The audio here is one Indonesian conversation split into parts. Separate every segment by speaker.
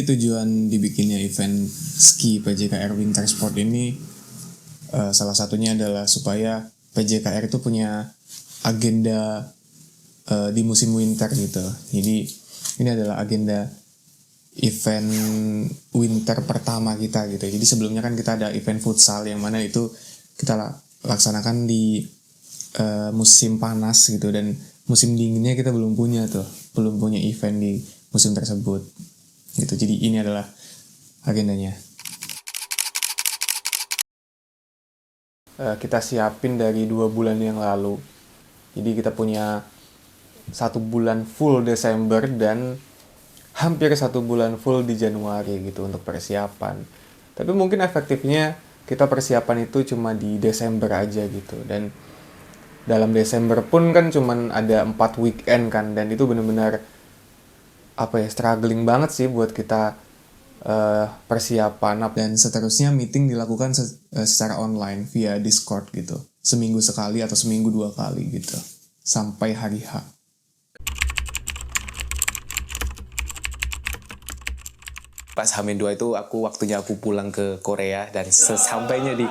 Speaker 1: Tujuan dibikinnya event ski PJKR Winter Sport ini salah satunya adalah supaya PJKR itu punya agenda di musim winter gitu. Jadi ini adalah agenda event winter pertama kita gitu. Jadi sebelumnya kan kita ada event futsal yang mana itu kita laksanakan di musim panas gitu, dan musim dinginnya kita belum punya event di musim tersebut gitu. Jadi ini adalah agendanya. Kita siapin dari 2 bulan yang lalu. Jadi kita punya 1 bulan full Desember dan hampir 1 bulan full di Januari gitu untuk persiapan. Tapi mungkin efektifnya kita persiapan itu cuma di Desember aja gitu. Dan dalam Desember pun kan cuman ada 4 weekend kan, dan itu benar-benar struggling banget sih buat kita persiapan. Dan seterusnya meeting dilakukan secara online via Discord gitu, seminggu sekali atau seminggu 2 kali gitu sampai hari H.
Speaker 2: Pas H-2 itu waktunya aku pulang ke Korea, dan sesampainya di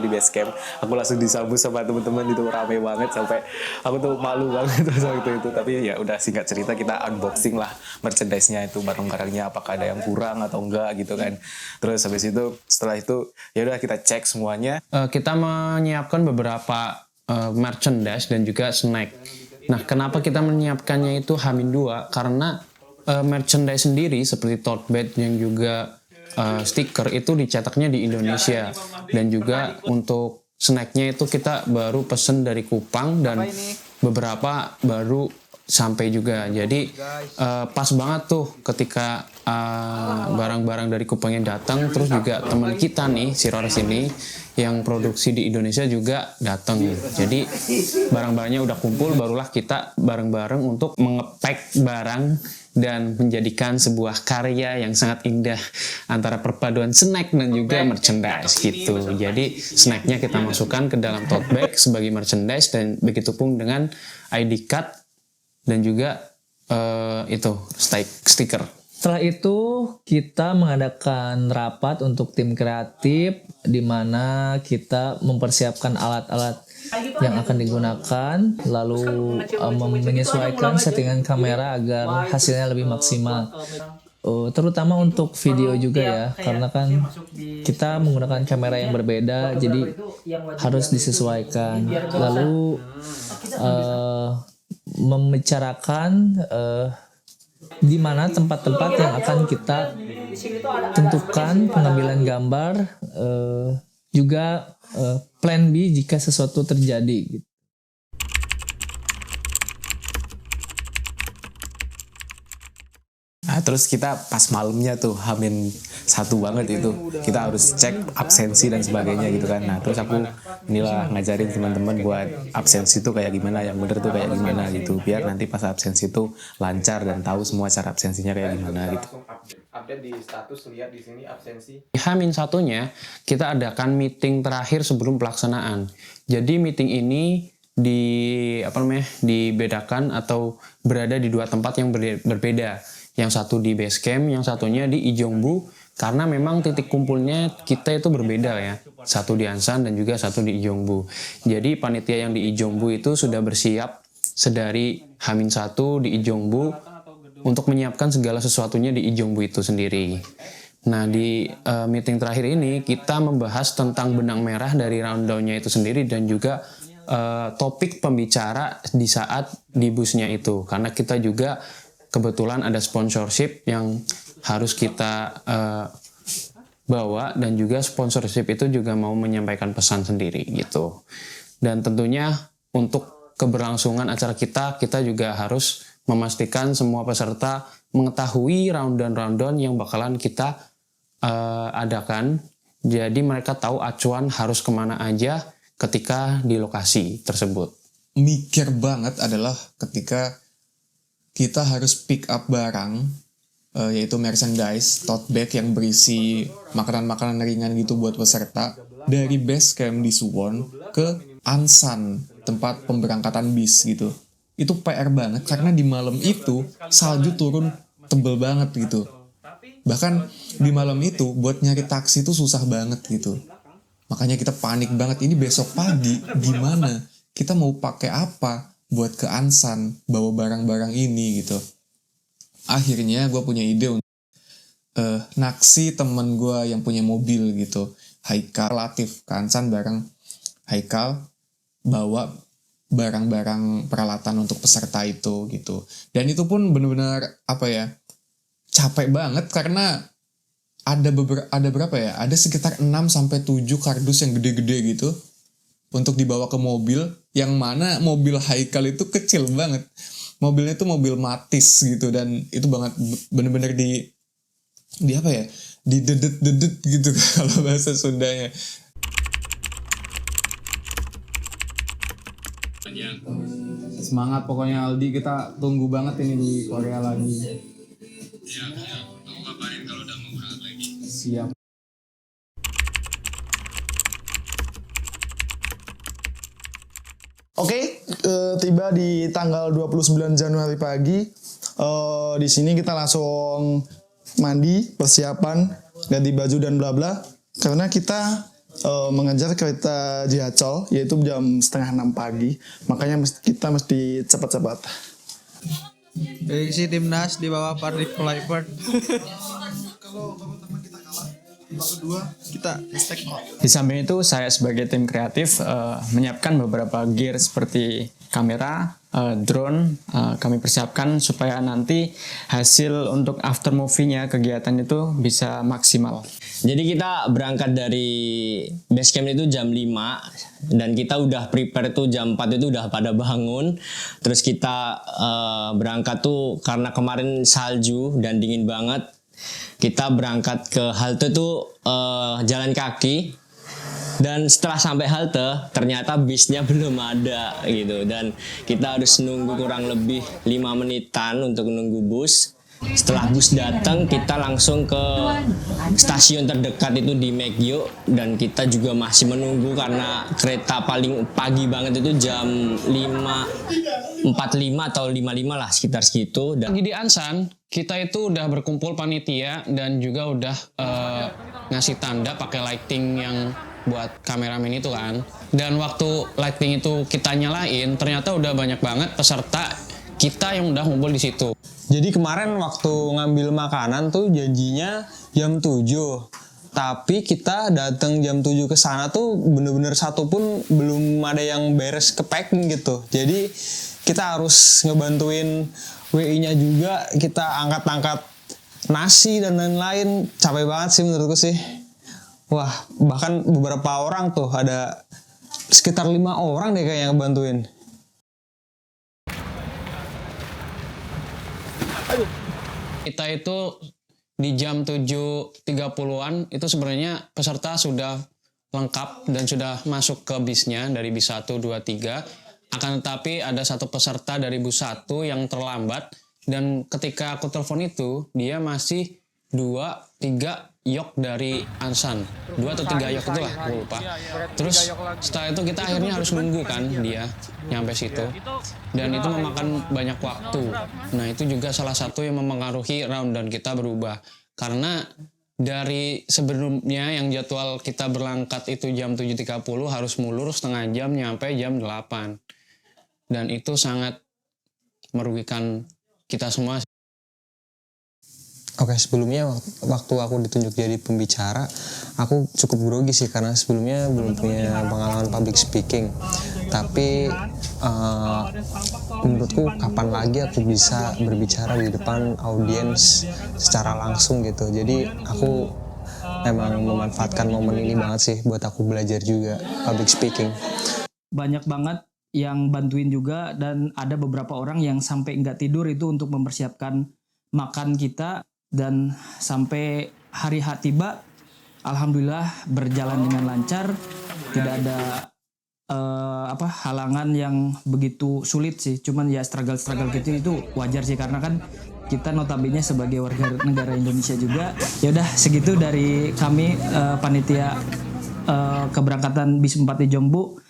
Speaker 2: base camp, aku langsung disambut sama teman-teman. Itu rame banget sampai aku tuh malu banget waktu itu. Tapi ya udah, singkat cerita kita unboxing lah merchandise-nya itu, barang-barangnya apakah ada yang kurang atau enggak gitu kan. Terus habis itu, setelah itu ya udah kita cek semuanya.
Speaker 3: Kita menyiapkan beberapa merchandise dan juga snack. Nah, kenapa kita menyiapkannya itu H-2? Karena merchandise sendiri seperti tote bag yang juga stiker itu dicetaknya di Indonesia, dan juga untuk snacknya itu kita baru pesen dari Kupang dan beberapa baru sampai juga. Jadi pas banget tuh ketika barang-barang dari Kupangnya datang, terus juga teman kita nih si Rores ini yang produksi di Indonesia juga datang. Jadi barang-barangnya udah kumpul, barulah kita bareng-bareng untuk menge-pack barang dan menjadikan sebuah karya yang sangat indah antara perpaduan snack dan juga merchandise gitu. Jadi snacknya kita masukkan ke dalam tote bag sebagai merchandise, dan begitu pun dengan ID card dan juga stiker.
Speaker 4: Setelah itu kita mengadakan rapat untuk tim kreatif, di mana kita mempersiapkan alat-alat yang akan digunakan, lalu menyesuaikan settingan kamera agar hasilnya lebih maksimal. Terutama untuk video juga ya, karena kan kita menggunakan kamera yang berbeda, jadi harus disesuaikan. Lalu membicarakan di mana tempat-tempat yang akan kita tentukan pengambilan gambar, juga plan B jika sesuatu terjadi gitu.
Speaker 2: Nah, terus kita pas malamnya tuh H-1 banget itu, kita harus cek absensi dan sebagainya gitu kan. Nah, terus aku ngajarin teman-teman buat absensi tuh kayak gimana, yang bener tuh kayak gimana gitu, biar nanti pas absensi tuh lancar dan tahu semua cara absensinya kayak gimana gitu.
Speaker 5: Update di status, lihat di sini absensi.
Speaker 3: H-1-nya kita adakan meeting terakhir sebelum pelaksanaan. Jadi meeting ini dibedakan atau berada di 2 tempat yang berbeda. Yang satu di base camp, yang satunya di Ijongbu, karena memang titik kumpulnya kita itu berbeda ya. Satu di Ansan dan juga satu di Ijongbu. Jadi panitia yang di Ijongbu itu sudah bersiap sedari H-1 di Ijongbu untuk menyiapkan segala sesuatunya di Ijongbu itu sendiri. Nah, di meeting terakhir ini kita membahas tentang benang merah dari rundown-nya itu sendiri, dan juga topik pembicara di saat di busnya itu. Karena kita juga kebetulan ada sponsorship yang harus kita bawa, dan juga sponsorship itu juga mau menyampaikan pesan sendiri gitu. Dan tentunya untuk keberlangsungan acara kita juga harus memastikan semua peserta mengetahui rundown-rundown yang bakalan kita adakan. Jadi mereka tahu acuan harus kemana aja ketika di lokasi tersebut.
Speaker 1: Mikir banget adalah ketika kita harus pick up barang, yaitu merchandise, tote bag yang berisi makanan-makanan ringan gitu buat peserta, dari base camp di Suwon ke Ansan, tempat pemberangkatan bis gitu. Itu PR banget, karena di malam itu salju turun tebel banget gitu. Bahkan di malam itu buat nyari taksi itu susah banget gitu. Makanya kita panik banget, ini besok pagi gimana? Kita mau pakai apa buat ke Ansan bawa barang-barang ini gitu. Akhirnya gue punya ide untuk naksi temen gue yang punya mobil gitu. Haikal Latif ke Ansan bareng Haikal bawa barang-barang peralatan untuk peserta itu gitu. Dan itu pun benar-benar capek banget karena ada berapa ya? Ada sekitar 6-7 kardus yang gede-gede gitu untuk dibawa ke mobil, yang mana mobil Haikal itu kecil banget. Mobilnya itu mobil Matiz gitu, dan itu banget bener-bener didedet gitu kalau bahasa Sundanya.
Speaker 6: Semangat pokoknya Aldi, kita tunggu banget ini di Korea lagi.
Speaker 3: Siap. Aku kabarin kalau udah mau berangkat lagi.
Speaker 6: Siap.
Speaker 7: Oke, tiba di tanggal 29 Januari pagi. Di sini kita langsung mandi, persiapan, ganti baju dan bla bla. Karena kita mengejar kereta Jiacol, yaitu jam 5:30 pagi. Makanya kita mesti cepat-cepat.
Speaker 8: Prediksi timnas di bawah Patrick Kluivert.
Speaker 7: Kalau teman kita kalah, kedua kita hashtag out.
Speaker 9: Di samping itu saya sebagai tim kreatif menyiapkan beberapa gear seperti kamera, drone, kami persiapkan supaya nanti hasil untuk after movie-nya kegiatan itu bisa maksimal.
Speaker 10: Jadi kita berangkat dari base camp itu jam 5 dan kita udah prepare tuh jam 4 itu udah pada bangun. Terus kita berangkat tuh karena kemarin salju dan dingin banget. Kita berangkat ke halte tuh jalan kaki. Dan setelah sampai halte ternyata bisnya belum ada gitu, dan kita harus nunggu kurang lebih 5 menitan untuk nunggu bus. Setelah bus datang kita langsung ke stasiun terdekat itu di Megyo, dan kita juga masih menunggu karena kereta paling pagi banget itu jam 5.45 atau 5.5 lah, sekitar segitu.
Speaker 3: Lagi di Ansan, kita itu udah berkumpul panitia dan juga udah ngasih tanda pakai lighting yang buat kameramen itu kan. Dan waktu lighting itu kita nyalain, ternyata udah banyak banget peserta kita yang udah ngumpul di situ.
Speaker 9: Jadi kemarin waktu ngambil makanan tuh janjinya jam 7. Tapi kita datang jam 7 ke sana tuh bener-bener satu pun belum ada yang beres ke packing gitu. Jadi kita harus ngebantuin WI-nya juga, kita angkat-angkat nasi dan lain-lain. Capek banget sih menurutku sih. Wah, bahkan beberapa orang tuh, ada sekitar 5 orang deh kayak yang ngebantuin.
Speaker 3: Kita itu di jam 7.30-an itu sebenarnya peserta sudah lengkap dan sudah masuk ke bisnya dari bis 1, 2, 3. Akan tetapi ada satu peserta dari bus 1 yang terlambat, dan ketika aku telepon itu dia masih 2-3 yok dari Ansan, 2 atau 3 yok itulah, aku lupa. Terus setelah itu kita akhirnya harus nunggu kan dia nyampe situ, dan itu memakan banyak waktu. Nah itu juga salah satu yang mempengaruhi round dan kita berubah, karena dari sebelumnya yang jadwal kita berangkat itu jam 7.30 harus mulur setengah jam nyampe jam 8, dan itu sangat merugikan kita semua.
Speaker 9: Oke, sebelumnya waktu aku ditunjuk jadi pembicara, aku cukup grogi sih karena sebelumnya belum punya pengalaman public speaking. Tapi menurutku kapan lagi aku bisa berbicara di depan audiens secara langsung gitu. Jadi aku emang memanfaatkan momen ini banget sih buat aku belajar juga public speaking.
Speaker 11: Banyak banget yang bantuin juga, dan ada beberapa orang yang sampai nggak tidur itu untuk mempersiapkan makan kita. Dan sampai hari H tiba, alhamdulillah berjalan dengan lancar, tidak ada halangan yang begitu sulit sih. Cuman ya struggle gitu itu wajar sih, karena kan kita notabene sebagai warga negara Indonesia juga. Ya udah segitu dari kami panitia keberangkatan bis 4 di Jombu.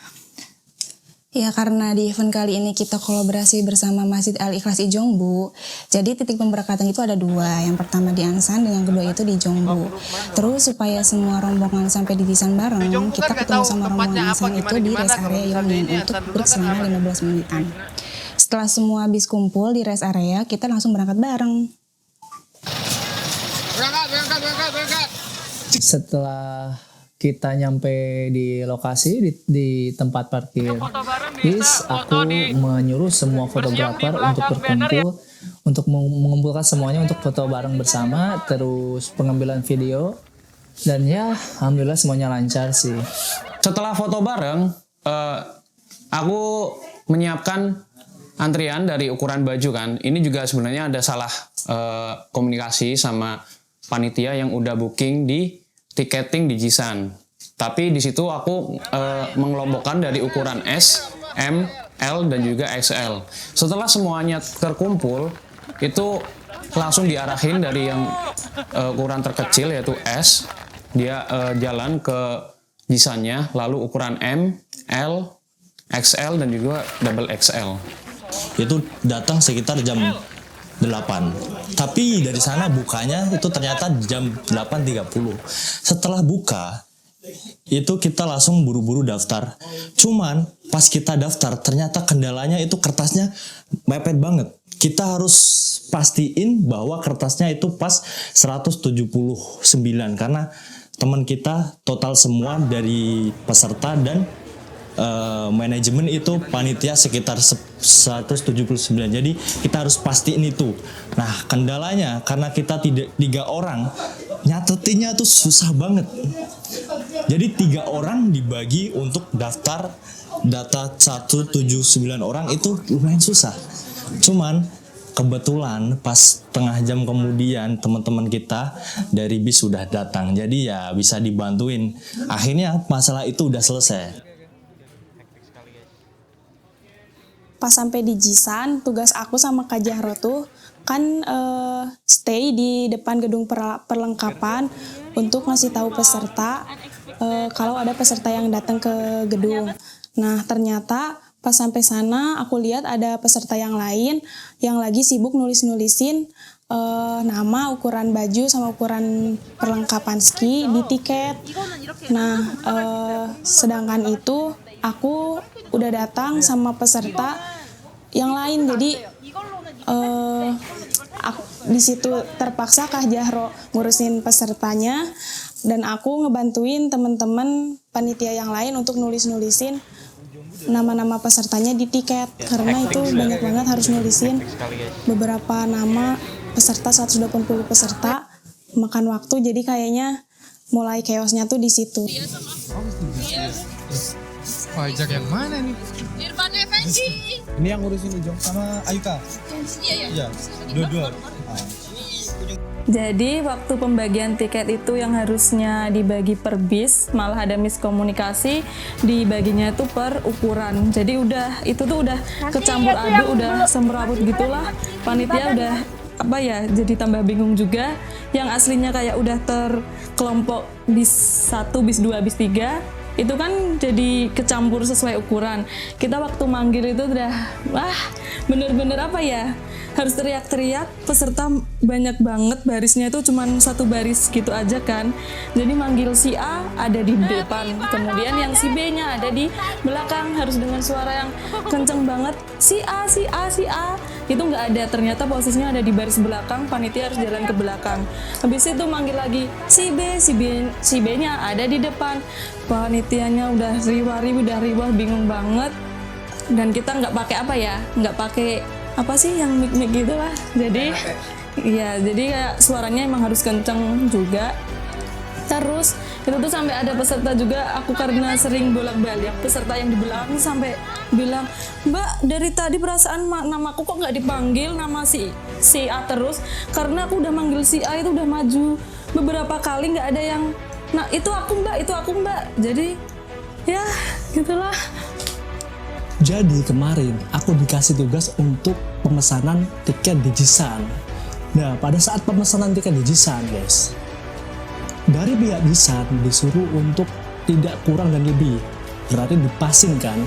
Speaker 12: Ya, karena di event kali ini kita kolaborasi bersama Masjid Al-Ikhlas Ijongbu, jadi titik pemberkatan itu ada 2. Yang pertama di Ansan dan yang kedua itu di Ijongbu. Terus supaya semua rombongan sampai di Jisan bareng, kita ketemu sama rombongan Ansan itu di rest area Yongin untuk break selama 15 menitan. Setelah semua habis kumpul di rest area, kita langsung berangkat bareng.
Speaker 5: Berangkat.
Speaker 4: Setelah kita nyampe di lokasi di tempat parkir bis, aku menyuruh semua fotografer untuk berkumpul untuk mengumpulkan semuanya untuk foto bareng bersama, terus pengambilan video, dan ya alhamdulillah semuanya lancar sih.
Speaker 3: Setelah foto bareng, aku menyiapkan antrian dari ukuran baju kan. Ini juga sebenarnya ada salah komunikasi sama panitia yang udah booking di tiketing di Jisan. Tapi di situ aku mengelompokkan dari ukuran S, M, L, dan juga XL. Setelah semuanya terkumpul, itu langsung diarahin dari yang ukuran terkecil yaitu S, dia jalan ke Jisannya, lalu ukuran M, L, XL, dan juga double XL.
Speaker 13: Itu datang sekitar jam 8. Tapi dari sana bukanya itu ternyata jam 8.30. Setelah buka, itu kita langsung buru-buru daftar. Cuman pas kita daftar ternyata kendalanya itu kertasnya mepet banget. Kita harus pastiin bahwa kertasnya itu pas 179 karena teman kita total semua dari peserta dan manajemen itu panitia sekitar 179. Jadi kita harus pastiin itu. Nah, kendalanya karena kita 3 orang, nyatetinnya tuh susah banget. Jadi 3 orang dibagi untuk daftar data 179 orang itu lumayan susah. Cuman kebetulan pas setengah jam kemudian teman-teman kita dari bis sudah datang. Jadi ya bisa dibantuin. Akhirnya masalah itu udah selesai.
Speaker 14: Pas sampai di Jisan, tugas aku sama Kak Jahro tuh kan stay di depan gedung perlengkapan untuk ngasih tahu peserta kalau ada peserta yang datang ke gedung. Nah, ternyata pas sampai sana aku lihat ada peserta yang lain yang lagi sibuk nulis-nulisin nama, ukuran baju, sama ukuran perlengkapan ski di tiket. Nah, sedangkan itu aku udah datang sama peserta yang lain, jadi aku di situ terpaksa Kak Jahro ngurusin pesertanya dan aku ngebantuin teman-teman panitia yang lain untuk nulis-nulisin nama-nama pesertanya di tiket karena itu banyak banget harus nulisin beberapa nama peserta, 180 peserta, makan waktu, jadi kayaknya mulai chaosnya tuh di situ.
Speaker 5: Pajak yang mana nih?
Speaker 15: Irfan Effendi.
Speaker 5: Ini yang ngurusin Ijong sama Ayuka? Iya. Dua-dua.
Speaker 15: Jadi waktu pembagian tiket itu yang harusnya dibagi per bis, malah ada miskomunikasi, dibaginya itu per ukuran. Jadi itu tuh udah kecampur aduk, udah semrawut gitulah. Panitia udah jadi tambah bingung juga. Yang aslinya kayak udah terkelompok bis 1, bis 2, bis 3, itu kan jadi kecampur sesuai ukuran. Kita waktu manggil itu udah bener-bener harus teriak-teriak, peserta banyak banget, barisnya itu cuma 1 baris gitu aja kan. Jadi manggil si A ada di depan, kemudian yang si B nya ada di belakang, harus dengan suara yang kenceng banget, si A itu nggak ada, ternyata posisinya ada di baris belakang, panitia harus jalan ke belakang. Habis itu manggil lagi si B nya ada di depan, panitianya udah riwah, bingung banget. Dan kita nggak pakai yang mic gitu lah. Jadi kayak suaranya emang harus kenceng juga. Terus itu tuh sampai ada peserta juga, aku karena sering bolak-balik, peserta yang di belakang sampai bilang, "Mbak, dari tadi perasaan namaku kok nggak dipanggil nama si A terus, karena aku udah manggil si A itu udah maju beberapa kali nggak ada yang, nah itu aku mbak." Jadi ya gitulah.
Speaker 16: Jadi kemarin aku dikasih tugas untuk pemesanan tiket di Jisan. Nah, pada saat pemesanan tiket di Jisan, guys, dari pihak Jisan disuruh untuk tidak kurang dan lebih, berarti dipasingkan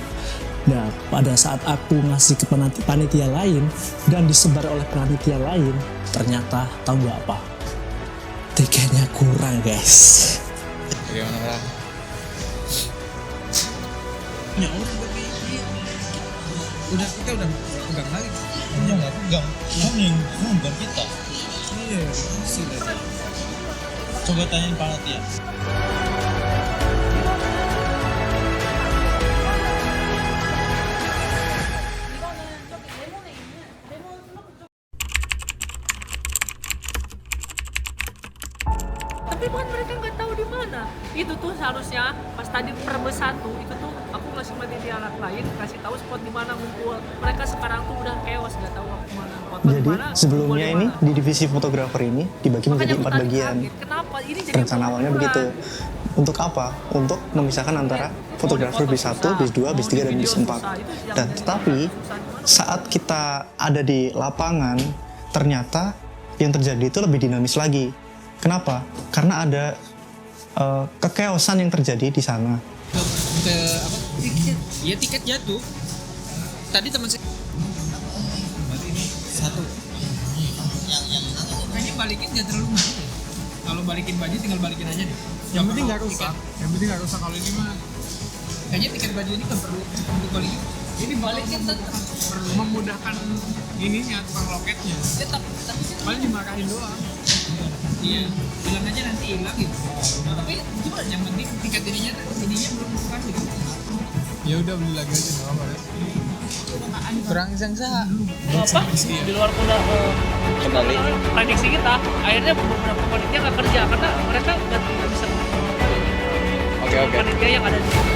Speaker 16: Nah, pada saat aku ngasih ke panitia lain dan disebar oleh panitia lain, ternyata tahu nggak apa? Tiketnya kurang, guys.
Speaker 6: Bagaimana lah?
Speaker 8: Ya udah kita udah pegang lagi.
Speaker 5: Iya nggak pegang, yang bukan kita.
Speaker 8: Iya, sudah.
Speaker 5: Coba tanyain panitia.
Speaker 17: Tapi kan mereka nggak tahu di mana. Itu tuh seharusnya pas tadi perbes 1 itu tuh aku ngasih materi alat lain, kasih tahu spot di mana ngumpul. Mereka sekarang tuh udah chaos, nggak tahu kemana.
Speaker 7: Jadi sebelumnya ini di divisi fotografer ini dibagi menjadi 4 bagian.
Speaker 17: Kenapa? Ini jadi
Speaker 7: Rencana awalnya begitu. Untuk apa? Untuk memisahkan antara fotografer bis 1, bis 2, bis 3, dan bis 4. Dan tetapi saat kita ada di lapangan, ternyata yang terjadi itu lebih dinamis lagi. Kenapa? Karena ada kekeosan yang terjadi di sana.
Speaker 8: Tiket. Iya, tiket jatuh. Tadi teman saya satu. Kayaknya balikin nggak terlalu mahal. Kalau balikin baju tinggal balikin aja deh. Yang penting nggak rusak. Yang penting nggak rusak. Kalau ini mah kayaknya tiket baju ini nggak perlu untuk balikin. Ini balikin tetap perlu memudahkan ininya, tukang loketnya. Tetap paling dimarahin doang. Iya, bilang aja nanti hilang gitu. Tapi coba yang penting tiket ininya belum bukan gitu. Ya udah beli lagi aja nggak apa-apa ya. Kurang sangsa.
Speaker 17: apa? Di luar kendali prediksi kita. Akhirnya beberapa panitia nggak kerja karena mereka nggak bisa.
Speaker 8: Oke.
Speaker 17: Panitia yang ada di sini.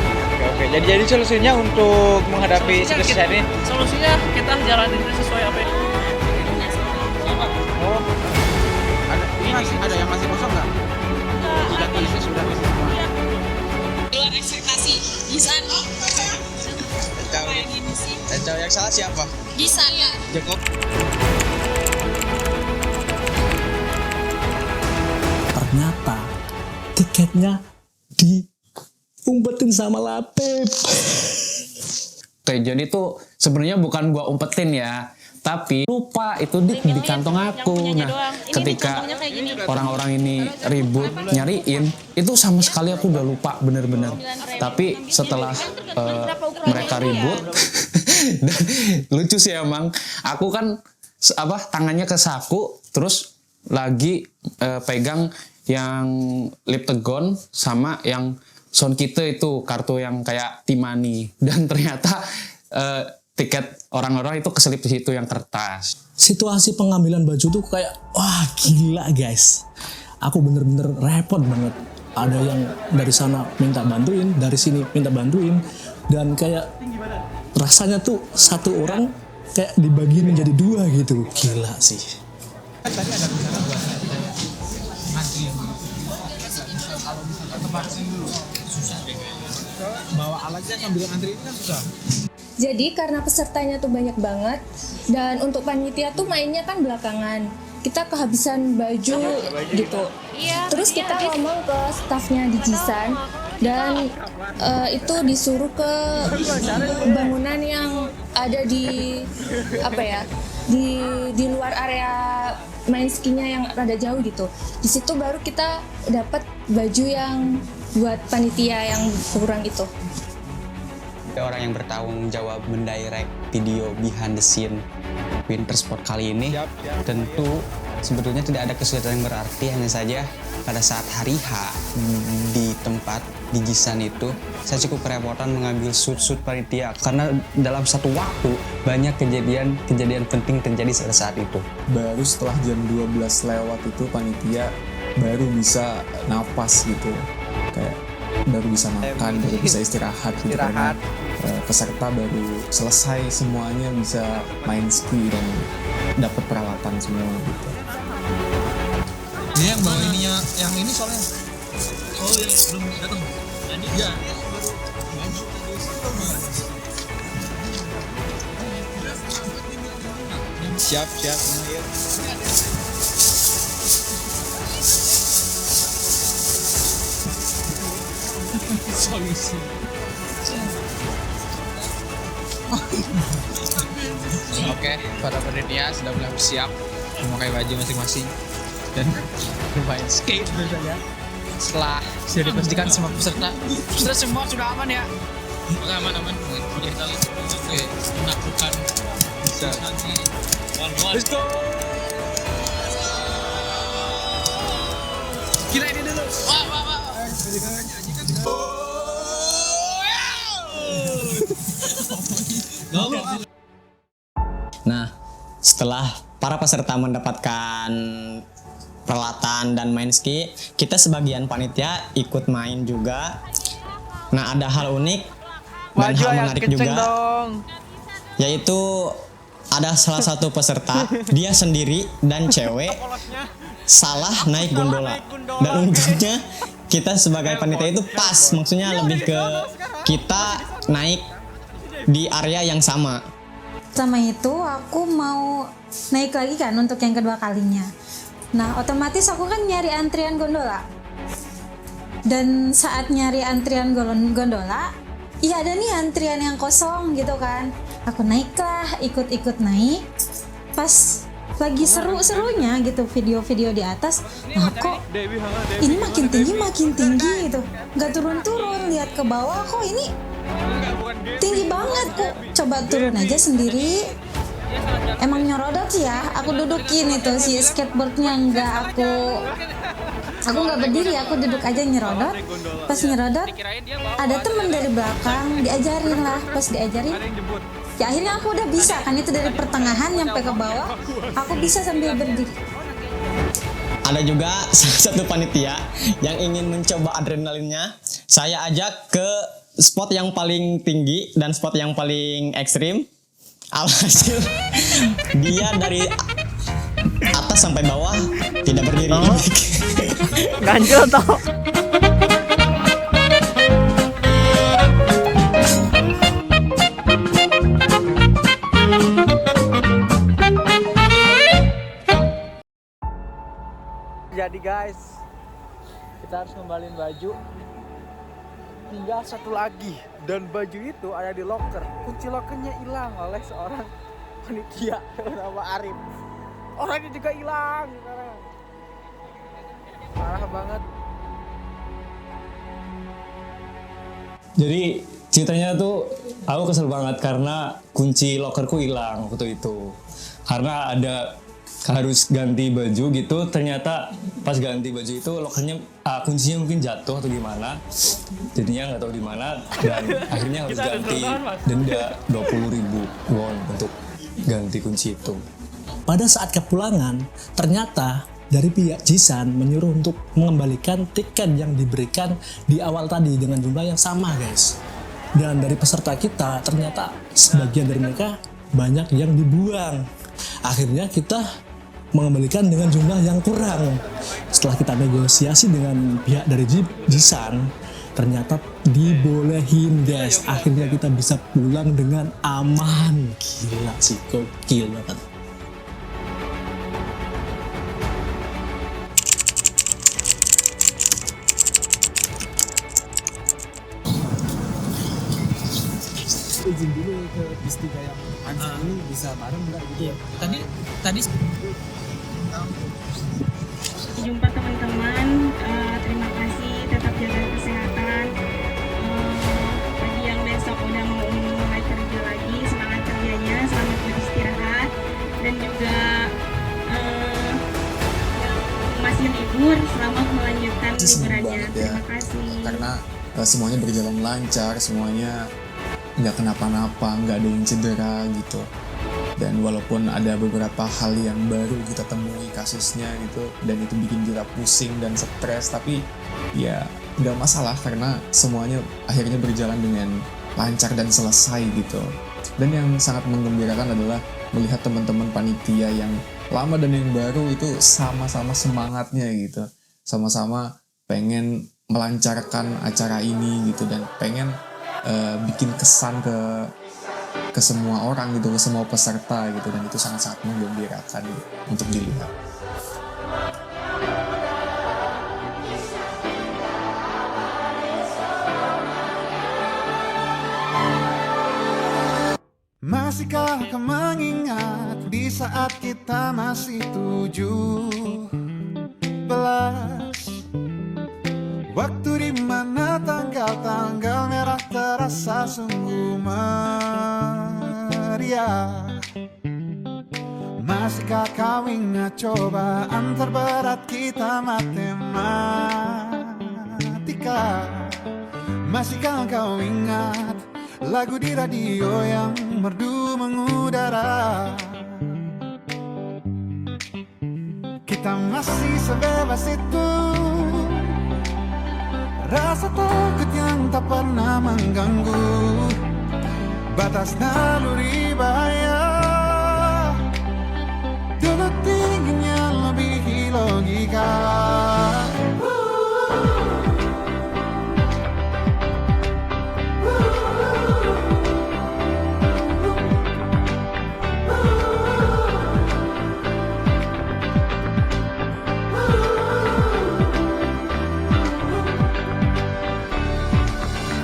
Speaker 8: Oke. Jadi solusinya untuk menghadapi situasi ini?
Speaker 17: Solusinya kita jalanin sesuai apa yang
Speaker 8: Oh. Ada yang masih kosong nggak? Sudah diisi semua.
Speaker 14: Di luar ekspektasi. Gisan. Kayak gini sih.
Speaker 8: Yang salah siapa?
Speaker 14: Gisan ya.
Speaker 8: Jakob.
Speaker 16: Ternyata tiketnya diumpetin sama Latif.
Speaker 3: Oke, jadi tuh sebenarnya bukan gua umpetin ya, tapi lupa itu di kantong aku. Nah, ketika orang-orang ini ribut nyariin, itu sama sekali aku udah lupa bener-bener. Tapi setelah mereka ribut, dan lucu sih emang, aku kan tangannya ke saku, terus lagi pegang yang Liptegon sama yang sound kita itu kartu yang kayak Timani, dan ternyata tiket orang-orang itu keselip di situ yang kertas.
Speaker 16: Situasi pengambilan baju tuh kayak wah gila guys. Aku bener-bener repot banget. Ada yang dari sana minta bantuin, dari sini minta bantuin, dan kayak rasanya tuh satu orang kayak dibagi menjadi 2 gitu. Gila sih.
Speaker 8: Tadi ada rencana buat ngantri. Kalau misalkan kebatin dulu susah deh kayaknya. Bawa alatnya ngambil antri ini kan susah.
Speaker 18: Jadi karena pesertanya tuh banyak banget dan untuk panitia tuh mainnya kan belakangan. Kita kehabisan baju gitu. Terus kita ngomong ke stafnya di Jisan dan itu disuruh ke bangunan yang ada di di luar area main skinya yang rada jauh gitu. Di situ baru kita dapat baju yang buat panitia yang kurang itu.
Speaker 19: Orang yang bertanggung jawab mendirect video behind the scene Winter Sport kali ini tentu sebetulnya tidak ada kesulitan yang berarti, hanya saja pada saat hari H di tempat di Jisan itu saya cukup kerepotan mengambil shoot panitia karena dalam satu waktu banyak kejadian penting terjadi pada saat itu.
Speaker 1: Baru setelah jam 12 lewat itu panitia baru bisa napas gitu, kayak baru bisa makan, baru bisa istirahat gitu karena peserta baru selesai semuanya bisa main ski dan dapat peralatan semua gitu.
Speaker 8: Ini yang bawa ininya, yang ini soalnya. Oh yang belum datang. Iya. Siap.
Speaker 5: Solusi.
Speaker 8: Oke, para panitia sudah mulai bersiap memakai baju masing-masing dan bermain skate biasanya. Setelah sudah dipastikan semua peserta semua sudah aman ya. Oke, aman. Kita menaklukkan bisa nanti. Let's go. Kita ini dulu. Wah.
Speaker 10: Nah, setelah para peserta mendapatkan peralatan dan main ski, kita sebagian panitia ikut main juga. Nah, ada hal unik dan hal menarik juga, yaitu ada salah satu peserta, dia sendiri dan cewek salah naik gondola. Dan untungnya kita sebagai panitia itu pas, maksudnya lebih ke kita naik di area yang sama.
Speaker 20: Sama itu aku mau naik lagi kan untuk yang kedua kalinya. Nah, otomatis aku kan nyari antrian gondola. Dan saat nyari antrian gondola, iya ada nih antrian yang kosong gitu kan. Aku naiklah, ikut naik. Pas lagi seru-serunya gitu video-video di atas, nah kok ini makin tinggi gitu. Nggak turun-turun, lihat ke bawah kok ini tinggi banget kok. Coba turun aja sendiri. Emang nyerodot sih ya, aku dudukin itu si skateboardnya, aku nggak berdiri, aku duduk aja nyerodot. Pas nyerodot ada temen dari belakang, diajarin lah. Pas diajarin ya akhirnya aku udah bisa kan, itu dari pertengahan nyampe ke bawah aku bisa sambil berdiri.
Speaker 10: Ada juga salah satu panitia yang ingin mencoba adrenalinnya, saya ajak ke spot yang paling tinggi dan spot yang paling ekstrim. Alhasil dia dari atas sampai bawah tidak berdiri.
Speaker 17: Ganjel toh.
Speaker 8: Jadi guys, kita harus ngembalin baju. Tinggal satu lagi, dan baju itu ada di locker. Kunci lokernya hilang oleh seorang panitia bernama Arif. Orangnya juga hilang sekarang. Parah banget.
Speaker 9: Jadi ceritanya tuh aku kesel banget karena kunci lokerku hilang waktu itu. Karena harus ganti baju gitu, ternyata pas ganti baju itu lokernya kuncinya mungkin jatuh atau gimana, jadinya nggak tahu di mana, dan akhirnya harus ganti denda 20.000 won untuk ganti kunci itu.
Speaker 16: Pada saat kepulangan, ternyata dari pihak Jisan menyuruh untuk mengembalikan tiket yang diberikan di awal tadi dengan jumlah yang sama guys. Dan dari peserta kita ternyata sebagian dari mereka banyak yang dibuang. Akhirnya kita mengembalikan dengan jumlah yang kurang. Setelah kita negosiasi dengan pihak dari Jisan, ternyata dibolehin guys. Akhirnya kita bisa pulang dengan aman. Gila sih, gokil banget.
Speaker 5: Izin dulu ke Bistika yang Ansa ini bisa bareng nggak gitu?
Speaker 8: Tadi
Speaker 14: Jumpa teman-teman, terima kasih, tetap jaga kesehatan. Bagi yang besok udah mau mulai kerja lagi, semangat kerjanya, selamat beristirahat. Dan juga yang masih libur, selamat melanjutkan liburannya. Terima kasih.
Speaker 1: Karena semuanya berjalan lancar, semuanya nggak kenapa-napa, nggak ada yang cedera gitu. Dan walaupun ada beberapa hal yang baru kita temui kasusnya gitu, dan itu bikin kita pusing dan stres, tapi ya nggak masalah karena semuanya akhirnya berjalan dengan lancar dan selesai gitu. Dan yang sangat menggembirakan adalah melihat teman-teman panitia yang lama dan yang baru itu sama-sama semangatnya gitu, sama-sama pengen melancarkan acara ini gitu, dan pengen bikin kesan ke semua orang gitu, ke semua peserta gitu, dan itu sangat-sangat menggembirakan untuk dilihat.
Speaker 21: Masihkah kau mengingat di saat kita masih 17? Waktu di mana tanggal-tanggal merah terasa sungguh meriah. Masihkah kau ingat cobaan terberat kita matematika? Masihkah kau ingat lagu di radio yang merdu mengudara? Kita masih sebebas itu, rasa takut yang tak pernah mengganggu batas naluri bahaya. Dulu tingginya lebihi logika.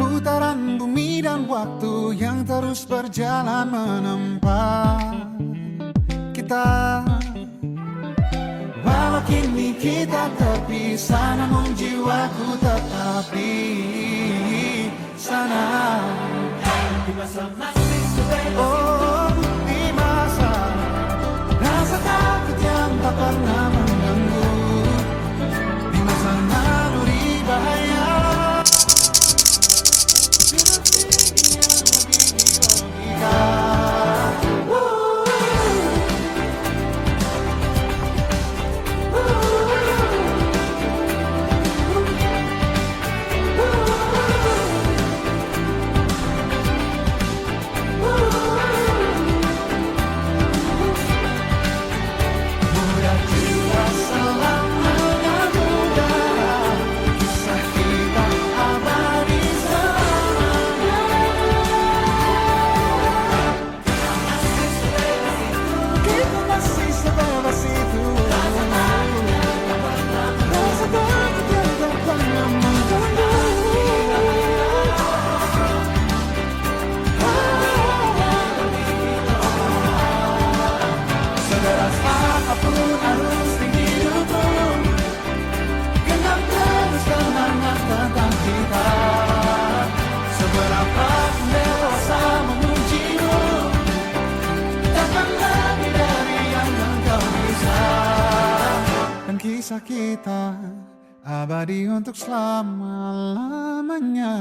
Speaker 21: Putaran bumi dan waktu yang terus berjalan menempa kita. Walau kini kita terpisah, namun jiwaku tetap di sana. Di masa masih sebebas oh, di masa rasa takut yang tak pernah mengganggu, di masa naluri bahaya. Kisah kita abadi untuk selama-lamanya.